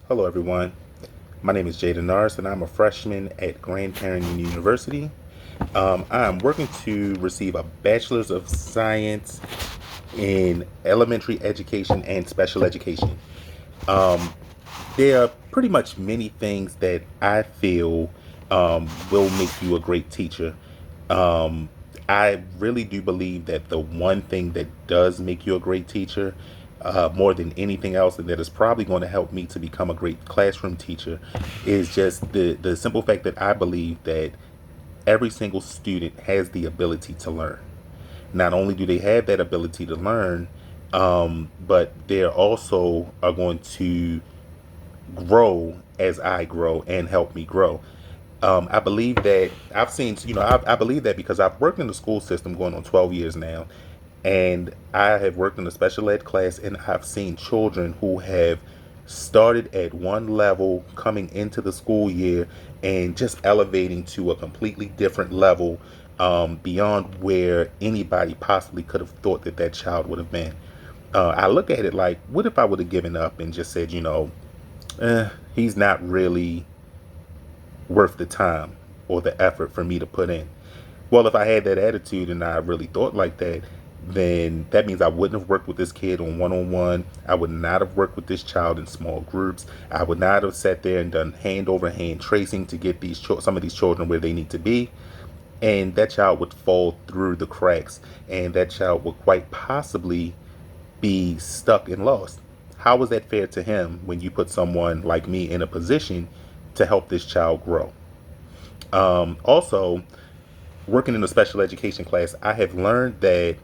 Hello, everyone. My name is Jaden Norris, and I'm a freshman at Grand Canyon University. I'm working to receive a Bachelor's of Science in Elementary Education and Special Education. Um, there are pretty much many things that I feel will make you a great teacher. Um, I really do believe that the one thing that does make you a great teacher, more than anything else, and that is probably going to help me to become a great classroom teacher, is just the simple fact that I believe that every single student has the ability to learn. Not only do they have that ability to learn, but they also are going to grow as I grow and help me grow. I believe that I've seen, I believe that because I've worked in the school system going on 12 years now, and I have worked in a special ed class, and I've seen children who have started at one level coming into the school year and just elevating to a completely different level, beyond where anybody possibly could have thought that that child would have been. I look at it like, what if I would have given up and just said, he's not really worth the time or the effort for me to put in. Well, if I had that attitude and I really thought like that, then that means I wouldn't have worked with this kid on one. I would not have worked with this child in small groups. I would not have sat there and done hand over hand tracing to get some of these children where they need to be. And that child would fall through the cracks, and that child would quite possibly be stuck and lost. How is that fair to him when you put someone like me in a position to help this child grow? Also, working in a special education class, I have learned that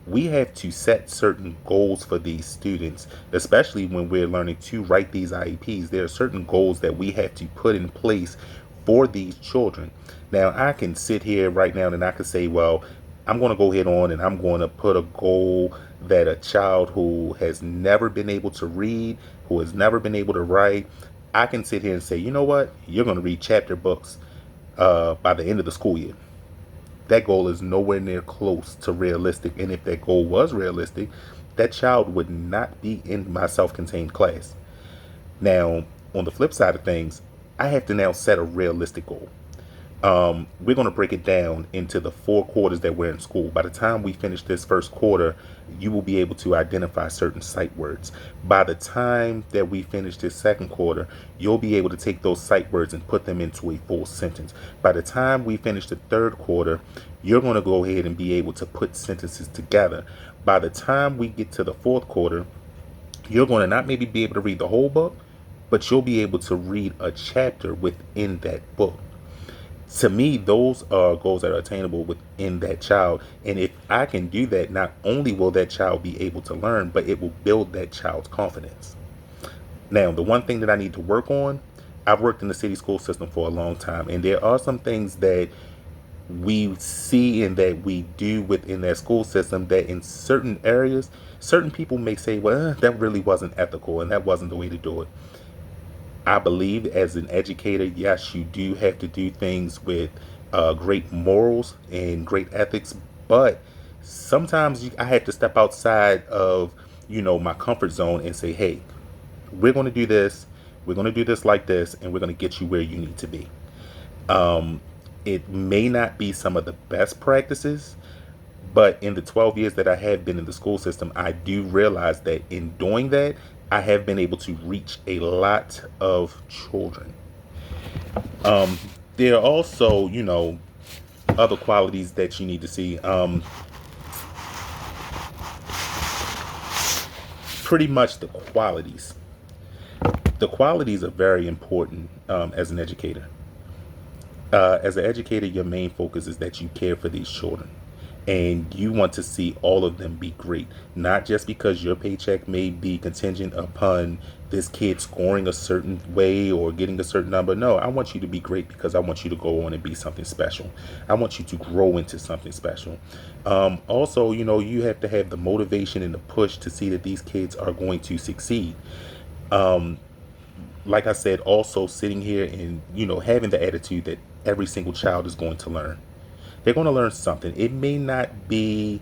we have to set certain goals for these students, especially when we're learning to write these IEPs. There are certain goals that we have to put in place for these children. Now, I can sit here right now and I can say, well, I'm going to go ahead on and I'm going to put a goal that a child who has never been able to read, who has never been able to write, I can sit here and say, you know what? You're going to read chapter books by the end of the school year. That goal is nowhere near close to realistic. And if that goal was realistic, that child would not be in my self contained class. Now, on the flip side of things, I have to now set a realistic goal. We're going to break it down into the 4 quarters that we're in school. By the time we finish this first quarter, you will be able to identify certain sight words. By the time that we finish this second quarter, you'll be able to take those sight words and put them into a full sentence. By the time we finish the third quarter, you're going to go ahead and be able to put sentences together. By the time we get to the fourth quarter, you're going to not maybe be able to read the whole book, but you'll be able to read a chapter within that book. To me, those are goals that are attainable within that child. And if I can do that, not only will that child be able to learn, but it will build that child's confidence. Now, the one thing that I need to work on, I've worked in the city school system for a long time, and there are some things that we see and that we do within that school system that in certain areas, certain people may say, well, that really wasn't ethical and that wasn't the way to do it. I believe as an educator, yes, you do have to do things with great morals and great ethics, but sometimes I have to step outside of, my comfort zone and say, hey, we're going to do this. We're going to do this like this, and we're going to get you where you need to be. Um, it may not be some of the best practices, but in the 12 years that I have been in the school system, I do realize that in doing that, I have been able to reach a lot of children. Um, there are also, other qualities that you need to see. Pretty much the qualities. The qualities are very important as an educator. As an educator, your main focus is that you care for these children and you want to see all of them be great, not just because your paycheck may be contingent upon this kid scoring a certain way or getting a certain number. No, I want you to be great because I want you to go on and be something special. I want you to grow into something special. Also, you have to have the motivation and the push to see that these kids are going to succeed. Um, like I said, also sitting here and, having the attitude that every single child is going to learn. They're going to learn something. It may not be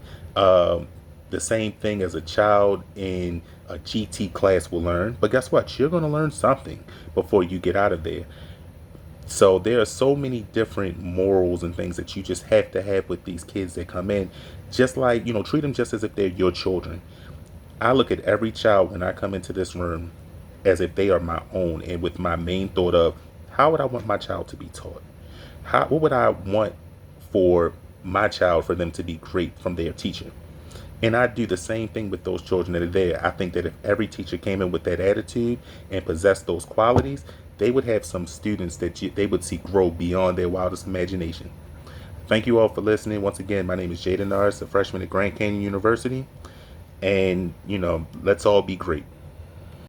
the same thing as a child in a GT class will learn. But guess what? You're going to learn something before you get out of there. So there are so many different morals and things that you just have to have with these kids that come in. Just like, treat them just as if they're your children. I look at every child when I come into this room as if they are my own, and with my main thought of how would I want my child to be taught? What would I want for my child for them to be great from their teacher? And I do the same thing with those children that are there. I think that if every teacher came in with that attitude and possessed those qualities, they would have some students that they would see grow beyond their wildest imagination. Thank you all for listening. Once again, my name is Jaden Norris, a freshman at Grand Canyon University. And, let's all be great.